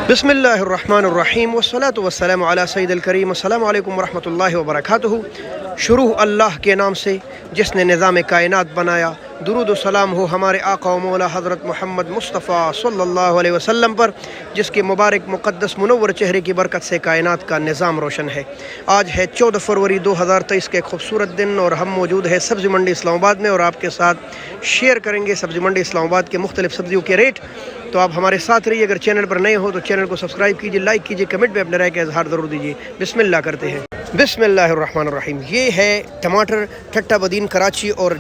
बिस्मिल्लाहिर्रहमानिर्रहीम वस्सलातु वस्सलामु अला सय्यिदिल करीम। अस्सलामु अलैकुम वरहमतुल्लाहि वबरकातुहू। शुरू अल्लाह के नाम से जिसने निज़ाम कायनात बनाया। दुरूद व सलाम हो हमारे आका व मौला हज़रत मोहम्मद मुस्तफ़ा सल्लल्लाहु अलैहि वसल्लम पर, जिसके मुबारक मुक़द्दस मुनव्वर चेहरे की बरकत से कायनात का निज़ाम रोशन है। आज है 14 फरवरी 2023 के खूबसूरत दिन और हम मौजूद है सब्ज़ी मंडी इस्लामाबाद में और आपके साथ शेयर करेंगे सब्ज़ी मंडी इस्लामाबाद के मुख्तलिफ़ सब्ज़ियों के रेट। तो आप हमारे साथ रहिए। अगर चैनल पर नए हो तो चैनल को सब्सक्राइब कीजिए, लाइक कीजिए, कमेंट में अपने राय का इजहार ज़रूर दीजिए। बिस्मिल्लाह करते हैं। बिस्मिल्लाहिर्रहमानिर्रहीम। ये है टमाटर ठट्टा बदीन कराची और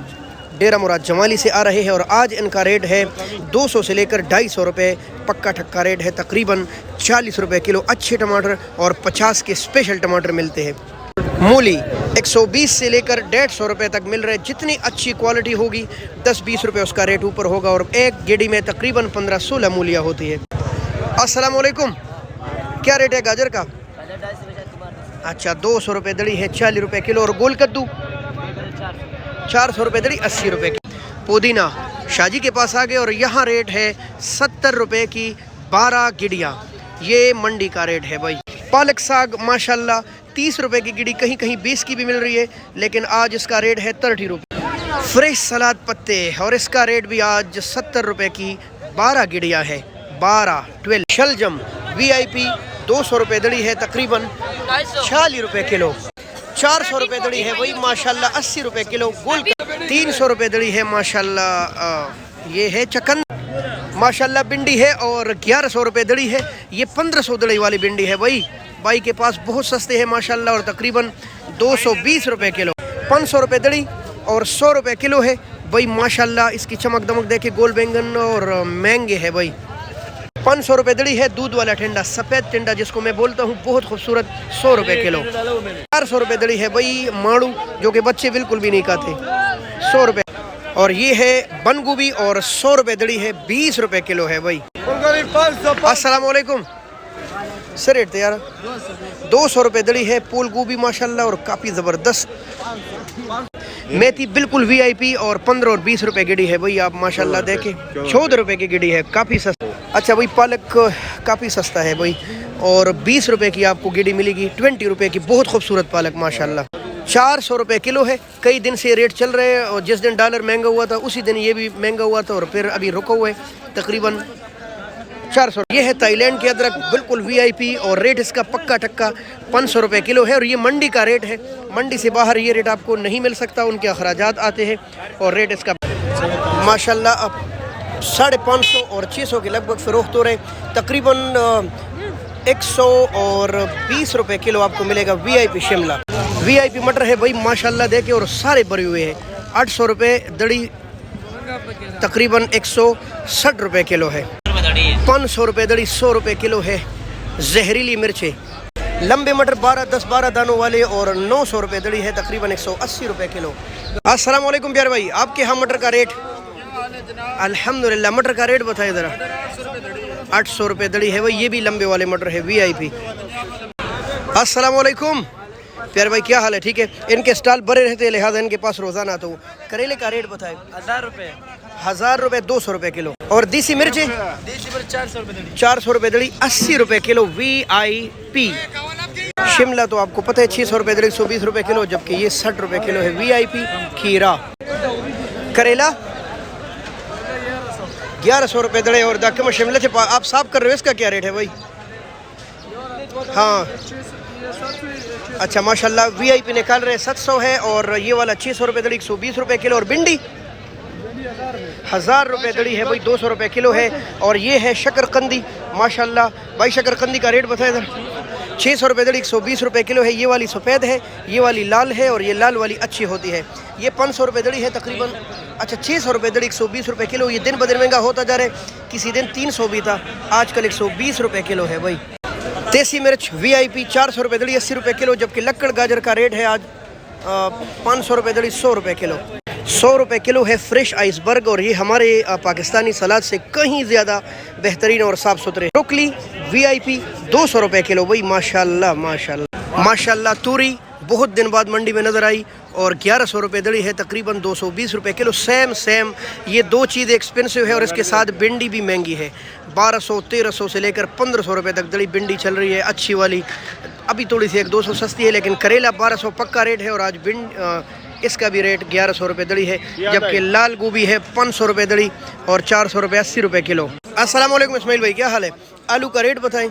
डेरा मुराद जमाली से आ रहे हैं और आज इनका रेट है 200 से लेकर 250 रुपये। पक्का ठक्का रेट है। तकरीबन 40 रुपये किलो अच्छे टमाटर और 50 के स्पेशल टमाटर मिलते हैं। मूली 120 से लेकर 150 रुपये तक मिल रहे। जितनी अच्छी क्वालिटी होगी 10-20 रुपये उसका रेट ऊपर होगा और एक गेड़ी में तकरीबन 15-16 मूलियाँ होती है। अस्सलाम वालेकुम। क्या रेट है गाजर का? अच्छा 200 रुपये दड़ी है, 40 रुपये किलो। और गोल कद्दू 400 रुपये दड़ी, 80 रुपये की। पुदीना शाजी के पास आ गए और यहाँ रेट है 70 रुपये की 12 गिड़ियाँ। ये मंडी का रेट है भाई। पालक साग माशाल्लाह 30 रुपये की गिड़ी, कहीं कहीं 20 की भी मिल रही है, लेकिन आज इसका रेट है 30 रुपये। फ्रेश सलाद पत्ते और इसका रेट भी आज 70 रुपये की 12 गिड़ियाँ है। 12 शलजम VIP 200 रुपये दड़ी है, तकरीबन 40 रुपये किलो। 400 रुपये दड़ी है वही माशाल्लाह, 80 रुपये किलो। गोल 300 रुपये दड़ी है माशाल्लाह। ये है चकंद माशाल्लाह। भिंडी है और 1100 रुपये दड़ी है। ये 1500 दड़ी वाली भिंडी है वही। भाई के पास बहुत सस्ते हैं माशाल्लाह और तकरीबन 220 रुपये किलो। 500 रुपये दड़ी और 100 रुपये किलो है भाई माशाल्लाह। इसकी चमक दमक देखे। गोल बैंगन और महंगे है भाई। 500 रुपये दड़ी है। दूध वाला टिंडा, सफ़ेद टिंडा जिसको मैं बोलता हूँ, बहुत खूबसूरत, 100 रुपये किलो। 400 रुपये दड़ी है भाई माड़ू, जो कि बच्चे बिल्कुल भी नहीं खाते, 100 रुपये। और ये है बंद गोभी और 100 रुपये दड़ी है, 20 रुपये किलो है भाई। अस्सलाम वालेकुम। सर रेट यार 200 रुपये दड़ी है। फूल गोभी माशाल्लाह और काफ़ी ज़बरदस्त। मेथी बिल्कुल VIP और 15 और 20 रुपये गिड़ी है भाई। आप माशाल्लाह देखें 14 रुपये की गिड़ी है, काफ़ी सस्ता। अच्छा भाई पालक काफ़ी सस्ता है भाई और 20 रुपये की आपको गिड़ी मिलेगी। 20 रुपये की बहुत खूबसूरत पालक माशाल्लाह। 400 रुपये किलो है। कई दिन से रेट चल रहे हैं और जिस दिन डॉलर महंगा हुआ था उसी दिन ये भी महंगा हुआ था और फिर अभी रुका हुआ है तकरीबन 400। ये है थाईलैंड की अदरक, बिल्कुल VIP और रेट इसका पक्का टक्का 500 रुपये किलो है। और ये मंडी का रेट है। मंडी से बाहर ये रेट आपको नहीं मिल सकता, उनके अखराजात आते हैं और रेट इसका माशाल्लाह अब 550 और 600 के लगभग फ़रोख्त हो रहे। तकरीबन 120 रुपये किलो आपको मिलेगा। VIP शिमला VIP मटर है भाई माशाल्लाह देखे और सारे भरे हुए हैं। 800 रुपये दड़ी, तकरीबन 160 रुपये किलो है। 500 रुपये दड़ी, 100 रुपये किलो है। जहरीली मिर्चें लंबे मटर 10-12 दानों वाले और 900 रुपये दड़ी है, तकरीबन 180 रुपये किलो। अस्सलाम वालेकुम प्यारे भाई। आपके यहाँ मटर का रेट? अल्हम्दुलिल्लाह। मटर का रेट बताइए ज़रा। 800 रुपये दड़ी है भाई। ये भी लंबे वाले मटर है VIP। अस्सलाम वालेकुम प्यारे भाई, क्या हाल है? ठीक है। इनके स्टॉल भरे रहते हैं लिहाजा इनके पास रोज़ाना। तो करेले का रेट बताए? 1000 रुपये। 1000 रुपये 200 रुपये किलो। और देसी मिर्चें? देसी मिर्च 400 रुपये दड़ी। 400 रुपये दड़ी, 80 रुपये किलो VIP। शिमला तो आपको पता है 600 रुपये दड़ी, 120 रुपये किलो, जबकि ये 60 रुपये किलो है VIP। खीरा करेला 1100 रुपये दड़े और दाकम शिमला से आप साफ कर रहे हो, इसका क्या रेट है भाई? हाँ अच्छा माशाल्लाह VIP निकाल रहे 700 है और ये वाला 600 रुपये दड़ी, 120 रुपये किलो। और भिंडी 1000 रुपये दड़ी है भाई, 200 रुपये किलो है। और ये है शकरकंदी माशाल्लाह भाई। शकरकंदी का रेट बताए इधर? 600 रुपये दड़ी, 120 रुपये किलो है। ये वाली सफ़ेद है, ये वाली लाल है और ये लाल वाली अच्छी होती है। ये 500 रुपये दड़ी है तकरीबन। अच्छा 600 रुपये दड़ी, 120 रुपये किलो। ये दिन ब दिन महंगा होता जा रहा है। किसी दिन 300 भी था, आजकल 120 रुपये किलो है भाई। देसी मिर्च VIP 400 रुपये दड़ी, 80 रुपये किलो, जबकि लक्कड़ गाजर का रेट है आज 500 रुपये दड़ी, 100 रुपये किलो। 100 रुपये किलो है फ्रेश आइसबर्ग और ये हमारे पाकिस्तानी सलाद से कहीं ज़्यादा बेहतरीन और साफ़ सुथरे। ब्रोकली VIP 200 रुपये किलो भाई माशाल्लाह माशाल्लाह माशाल्लाह। तूरी बहुत दिन बाद मंडी में नज़र आई और 1100 रुपये दड़ी है, तकरीबन 220 रुपये किलो। सेम ये दो चीज़ एक्सपेंसिव है और इसके साथ भिंडी भी महंगी है। 1200-1300 से लेकर 1500 रुपये तक दड़ी भिंडी चल रही है अच्छी वाली। अभी थोड़ी सी 1-200 सस्ती है, लेकिन करेला 1200 पक्का रेट है। और आज इसका भी रेट 1100 रुपये दड़ी है, जबकि लाल गोभी है 500 रुपये दड़ी और 400 रुपये 80 रुपये किलो। अस्सलाम वालेकुम इस्माइल भाई, क्या हाल है? आलू का रेट बताएं।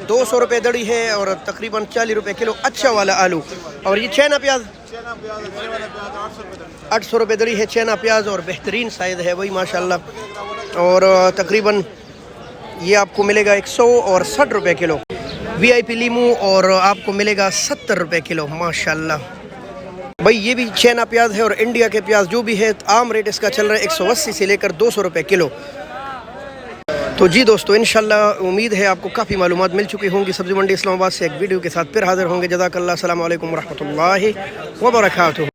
200 रुपये दड़ी है और तकरीबन 40 रुपये किलो अच्छा वाला आलू। और ये छैना प्याज 800 रुपये दड़ी है छैना प्याज, और बेहतरीन साइज़ है वही माशाल्लाह। और तकरीबन ये आपको मिलेगा 160 रुपये किलो। VIP लीमू और आपको मिलेगा 70 रुपये किलो माशाल्लाह। भाई ये भी छैना प्याज है और इंडिया के प्याज जो भी है, आम रेट इसका चल रहा है 180 से लेकर 200 रुपये किलो। तो जी दोस्तों, इंशाल्लाह उम्मीद है आपको काफ़ी मालूमात मिल चुकी होंगी। सब्ज़ी मंडी इस्लामाबाद से एक वीडियो के साथ फिर हाज़िर होंगे। जज़ाकल्लाह, अस्सलाम वालेकुम रहमतुल्लाहि व बरकातुहू।